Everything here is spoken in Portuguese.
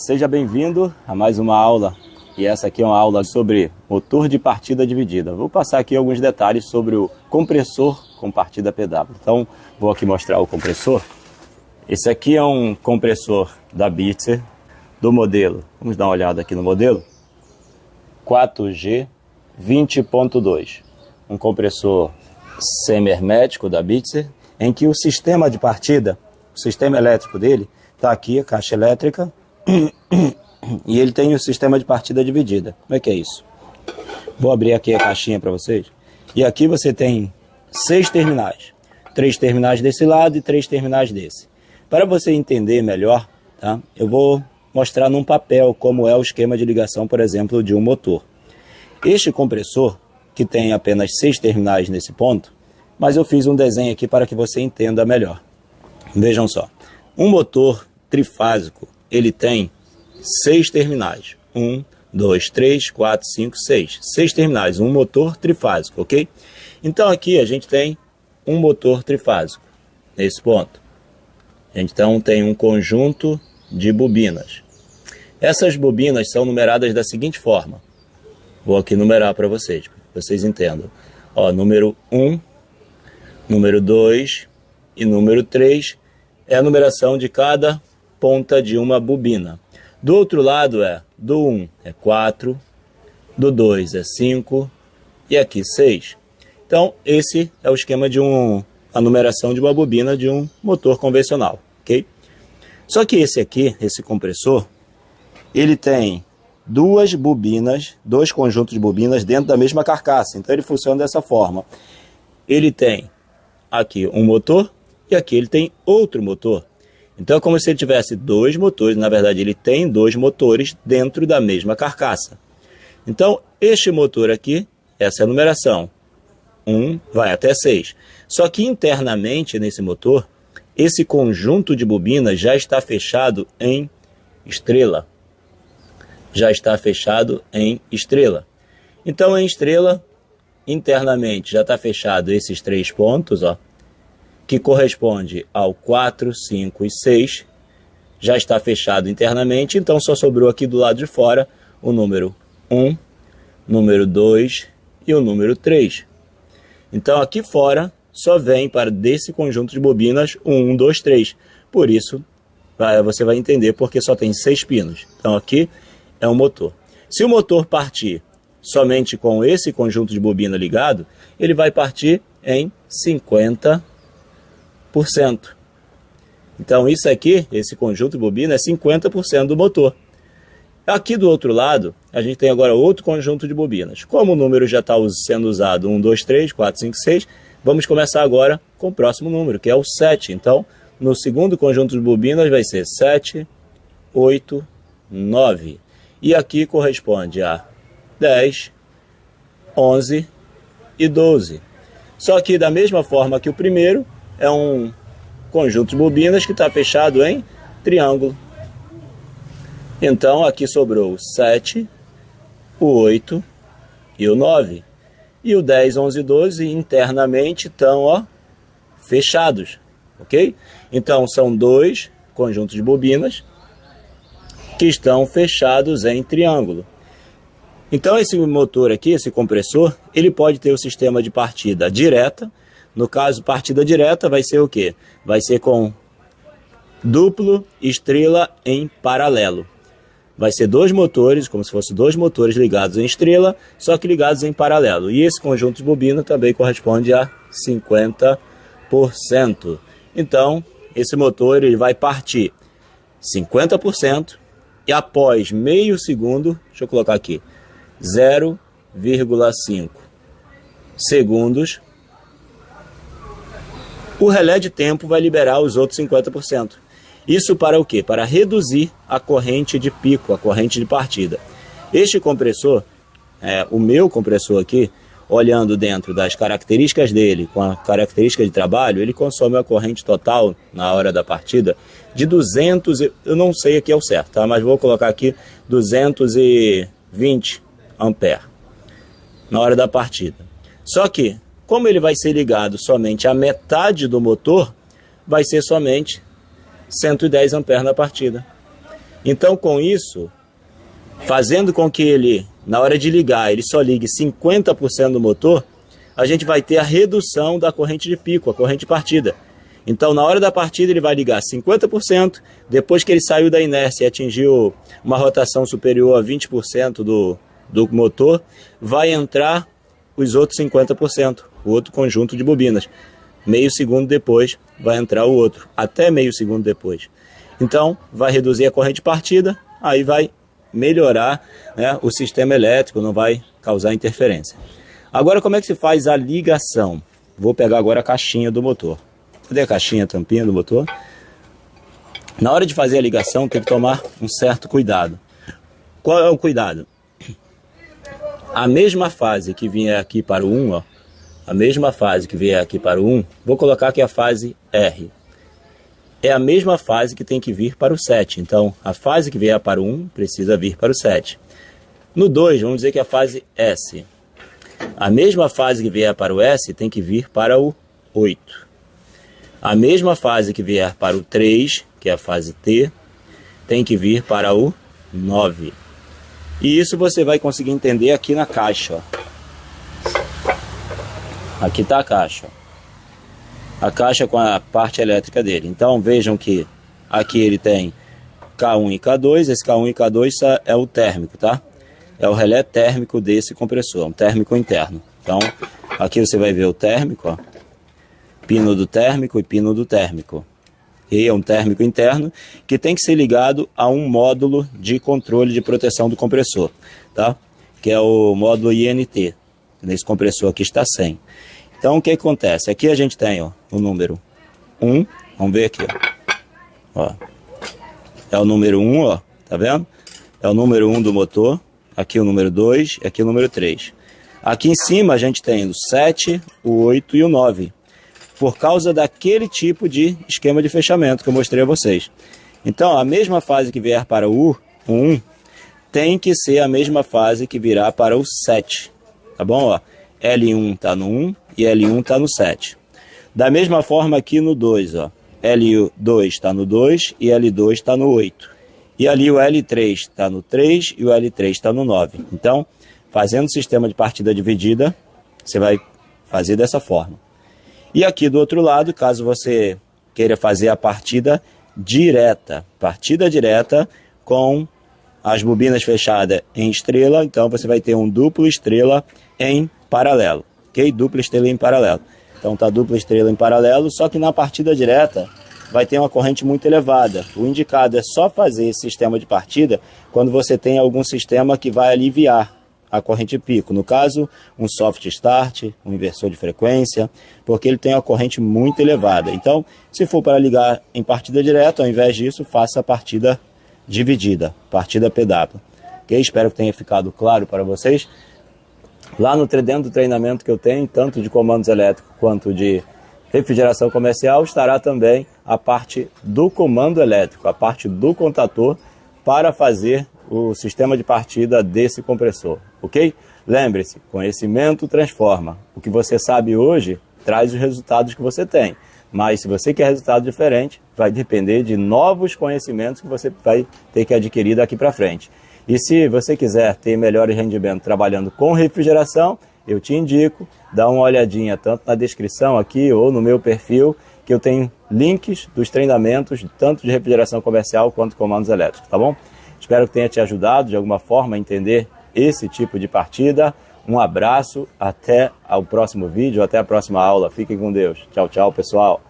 seja bem-vindo a mais uma aula. E essa aqui é uma aula sobre motor de partida dividida. Vou passar aqui alguns detalhes sobre o compressor com partida PW. Então, vou aqui mostrar o compressor. Esse aqui é um compressor da Bitzer, do modelo, vamos dar uma olhada aqui no modelo, 4G 20.2. Um compressor semi-hermético da Bitzer, em que o sistema de partida, o sistema elétrico dele, está aqui, a caixa elétrica, e ele tem o sistema de partida dividida. Como é que é isso? Vou abrir aqui a caixinha para vocês. E aqui você tem 6 terminais. 3 terminais desse lado e 3 terminais desse. Para você entender melhor, tá? Eu vou mostrar num papel como é o esquema de ligação, por exemplo, de um motor. Este compressor, que tem apenas 6 terminais nesse ponto, mas eu fiz um desenho aqui para que você entenda melhor. Vejam só. Um motor trifásico, ele tem 6 terminais. 1, 2, 3, 4, 5, 6. 6 terminais, um motor trifásico, ok? Então aqui a gente tem um motor trifásico, nesse ponto. A gente então tem um conjunto de bobinas. Essas bobinas são numeradas da seguinte forma. Vou aqui numerar para vocês entendam. Ó, número 1, número 2 e número 3 é a numeração de cada ponta de uma bobina. Do outro lado do 1 é 4, do 2 é 5 e aqui 6. Então esse é o esquema de a numeração de uma bobina de um motor convencional, ok? Só que esse aqui, esse compressor, ele tem duas bobinas, dois conjuntos de bobinas dentro da mesma carcaça. Então ele funciona dessa forma. Ele tem aqui um motor e aqui ele tem outro motor. Então é como se ele tivesse dois motores. Na verdade ele tem dois motores dentro da mesma carcaça. Então este motor aqui, essa é a numeração. 1 vai até 6. Só que internamente nesse motor, esse conjunto de bobinas já está fechado em estrela. Já está fechado em estrela. Então em estrela, internamente já está fechado esses 3 pontos, ó, que corresponde ao 4, 5 e 6. Já está fechado internamente, então só sobrou aqui do lado de fora o número 1, número 2 e o número 3. Então aqui fora só vem para desse conjunto de bobinas 1, 2, 3. Por isso você vai entender porque só tem 6 pinos. Então aqui é um motor. Se o motor partir somente com esse conjunto de bobina ligado, ele vai partir em 50%. Então isso aqui, esse conjunto de bobina, é 50% do motor. Aqui do outro lado, a gente tem agora outro conjunto de bobinas. Como o número já está sendo usado 1, 2, 3, 4, 5, 6, vamos começar agora com o próximo número, que é o 7. Então, no segundo conjunto de bobinas vai ser 7, 8, 9. E aqui corresponde a 10, 11 e 12. Só que da mesma forma que o primeiro, é um conjunto de bobinas que está fechado em triângulo. Então aqui sobrou o 7, o 8 e o 9. E o 10, 11 e 12 internamente estão fechados, ok? Então são 2 conjuntos de bobinas que estão fechados em triângulo. Então esse motor aqui, esse compressor, ele pode ter o sistema de partida direta. No caso, partida direta vai ser o quê? Vai ser com duplo estrela em paralelo. Vai ser 2 motores, como se fossem 2 motores ligados em estrela, só que ligados em paralelo. E esse conjunto de bobina também corresponde a 50%. Então, esse motor ele vai partir 50% e após meio segundo, deixa eu colocar aqui, 0,5 segundos, o relé de tempo vai liberar os outros 50%. Isso para o quê? Para reduzir a corrente de pico, a corrente de partida. Este compressor, o meu compressor aqui, olhando dentro das características dele, com a característica de trabalho, ele consome uma corrente total, na hora da partida, de 200, eu não sei aqui é o certo, tá? Mas vou colocar aqui 220 amperes na hora da partida. Só que, como ele vai ser ligado somente à metade do motor, vai ser somente 110 amperes na partida. Então, com isso, fazendo com que ele, na hora de ligar, ele só ligue 50% do motor, a gente vai ter a redução da corrente de pico, a corrente de partida. Então, na hora da partida, ele vai ligar 50%, depois que ele saiu da inércia e atingiu uma rotação superior a 20% do motor, vai entrar os outros 50%, o outro conjunto de bobinas. Meio segundo depois vai entrar o outro, até meio segundo depois. Então, vai reduzir a corrente de partida, aí vai melhorar, né, o sistema elétrico, não vai causar interferência. Agora, como é que se faz a ligação? Vou pegar agora a caixinha do motor. Cadê a caixinha, a tampinha do motor? Na hora de fazer a ligação, tem que tomar um certo cuidado. Qual é o cuidado? A mesma fase que vier aqui para o 1, ó, a mesma fase que vier aqui para o 1, vou colocar aqui a fase R. É a mesma fase que tem que vir para o 7. Então, a fase que vier para o 1 precisa vir para o 7. No 2, vamos dizer que é a fase S. A mesma fase que vier para o S tem que vir para o 8. A mesma fase que vier para o 3, que é a fase T, tem que vir para o 9. E isso você vai conseguir entender aqui na caixa. Aqui está a caixa. A caixa com a parte elétrica dele. Então vejam que aqui ele tem K1 e K2. Esse K1 e K2 é o térmico, tá? É o relé térmico desse compressor, um térmico interno. Então aqui você vai ver o térmico, ó. Pino do térmico e pino do térmico. E é um térmico interno que tem que ser ligado a um módulo de controle de proteção do compressor, tá? Que é o módulo INT. Nesse compressor aqui está 100. Então o que acontece? Aqui a gente tem, ó, o número 1. Vamos ver aqui, ó. É o número 1, ó, tá vendo? É o número 1 do motor. Aqui o número 2 e aqui o número 3. Aqui em cima a gente tem o 7, o 8 e o 9. Por causa daquele tipo de esquema de fechamento que eu mostrei a vocês. Então, a mesma fase que vier para o 1 tem que ser a mesma fase que virá para o 7. Tá bom? Ó, L1 está no 1 e L1 está no 7. Da mesma forma aqui no 2, ó, L2 está no 2 e L2 está no 8. E ali o L3 está no 3 e o L3 está no 9. Então, fazendo o sistema de partida dividida, você vai fazer dessa forma. E aqui do outro lado, caso você queira fazer a partida direta com as bobinas fechadas em estrela, então você vai ter um duplo estrela em paralelo, ok? Dupla estrela em paralelo. Então tá dupla estrela em paralelo, só que na partida direta vai ter uma corrente muito elevada. O indicado é só fazer esse sistema de partida quando você tem algum sistema que vai aliviar a corrente pico. No caso, um soft start, um inversor de frequência, porque ele tem uma corrente muito elevada. Então, se for para ligar em partida direta, ao invés disso, faça a partida dividida, partida PW. Ok? Espero que tenha ficado claro para vocês. Lá dentro do treinamento que eu tenho, tanto de comandos elétricos quanto de refrigeração comercial, estará também a parte do comando elétrico, a parte do contator para fazer o sistema de partida desse compressor, ok? Lembre-se, conhecimento transforma. O que você sabe hoje traz os resultados que você tem, mas se você quer resultado diferente, vai depender de novos conhecimentos que você vai ter que adquirir daqui para frente. E se você quiser ter melhor rendimento trabalhando com refrigeração, eu te indico, dá uma olhadinha tanto na descrição aqui ou no meu perfil, que eu tenho links dos treinamentos, tanto de refrigeração comercial quanto comandos elétricos, tá bom? Espero que tenha te ajudado de alguma forma a entender esse tipo de partida. Um abraço, até o próximo vídeo, até a próxima aula. Fiquem com Deus. Tchau, tchau, pessoal.